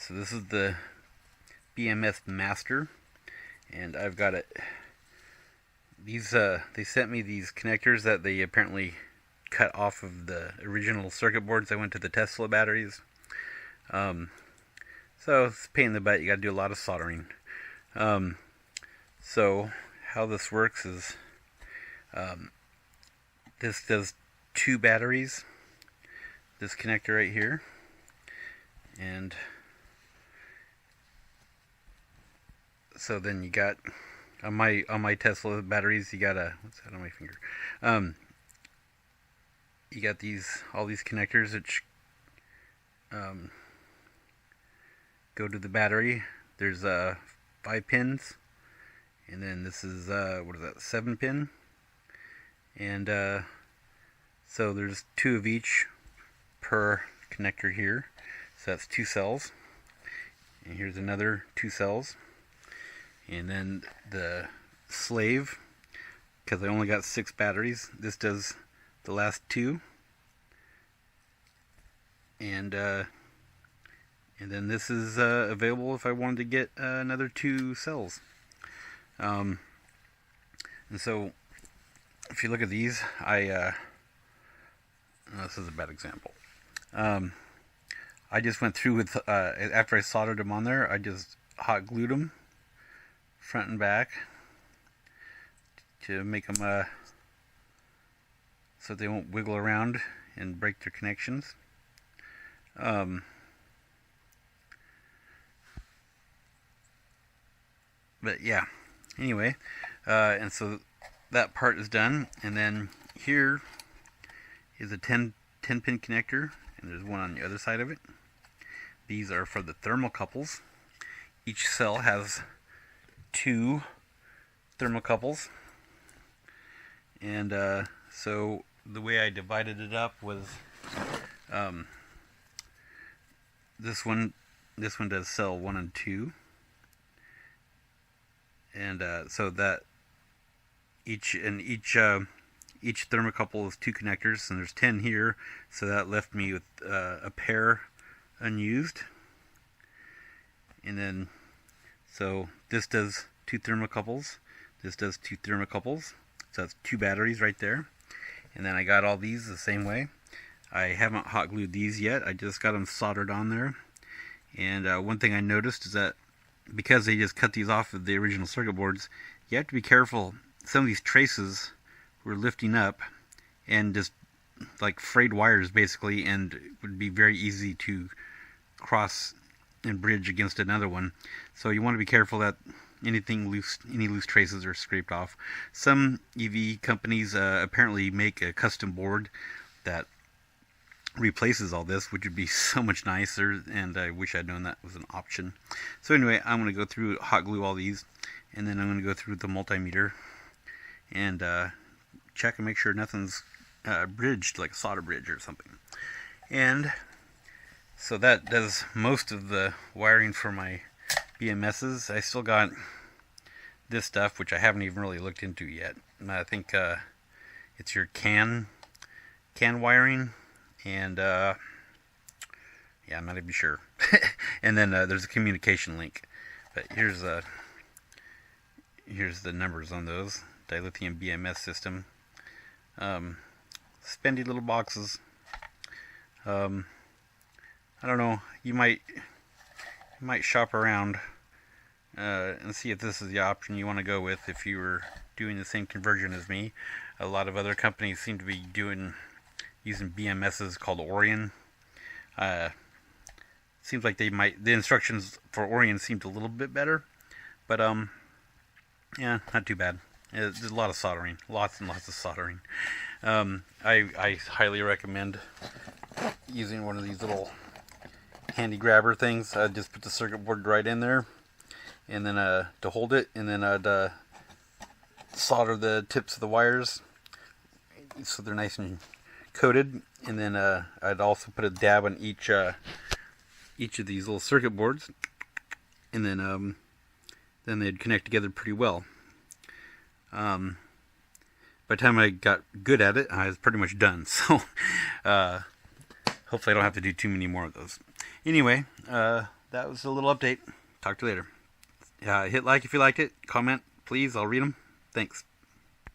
So this is the BMS Master, and I've got it. These they sent me these connectors that they apparently cut off of the original circuit boards. I went to the Tesla batteries. So it's a pain in the butt. You got to do a lot of soldering. So how this works is this does two batteries. This connector right here, and so then you got on my Tesla batteries, you got what's that on my finger? You got all these connectors which go to the battery. There's 5 pins, and then this is what is that, 7 pin, and so there's 2 of each per connector here. So that's 2 cells, and here's another 2 cells. And then the slave, because I only got 6 batteries, this does the last 2, and then this is available if I wanted to get another 2 cells. And so if you look at these, this is a bad example. I just went through with after I soldered them on there, I just hot glued them front and back to make them so they won't wiggle around and break their connections. But yeah, anyway, and so that part is done, and then here is a 10 pin connector, and there's one on the other side of it. These are for the thermocouples. Each cell has 2 thermocouples, and so the way I divided it up was this one does cell 1 and 2, and so that each thermocouple is 2 connectors, and there's 10 here, so that left me with a pair unused. And then so this does 2 thermocouples, this does 2 thermocouples, so that's 2 batteries right there. And then I got all these the same way. I haven't hot glued these yet, I just got them soldered on there. And one thing I noticed is that because they just cut these off of the original circuit boards, you have to be careful. Some of these traces were lifting up and just like frayed wires basically, and it would be very easy to cross and bridge against another one. So you want to be careful that any loose traces are scraped off. Some EV companies apparently make a custom board that replaces all this, which would be so much nicer, and I wish I'd known that was an option. So anyway, I'm going to go through, hot glue all these, and then I'm going to go through the multimeter and check and make sure nothing's bridged, like a solder bridge or something. And so that does most of the wiring for my BMSs. I still got this stuff, which I haven't even really looked into yet. I think it's your CAN wiring, and yeah, I'm not even sure. And then there's a communication link. But here's the numbers on those. Dilithium BMS system. Spendy little boxes. I don't know. You might shop around and see if this is the option you want to go with if you were doing the same conversion as me. A lot of other companies seem to be using BMSs called Orion. Seems like the instructions for Orion seemed a little bit better, but yeah, not too bad. There's a lot of soldering, lots and lots of soldering. I highly recommend using one of these little handy grabber things. I just put the circuit board right in there, and then to hold it, and then I'd solder the tips of the wires so they're nice and coated, and then I'd also put a dab on each of these little circuit boards, and then they'd connect together pretty well. By the time I got good at it, I was pretty much done. So hopefully I don't have to do too many more of those. Anyway, that was a little update. Talk to you later. Hit like if you liked it. Comment, please. I'll read them. Thanks.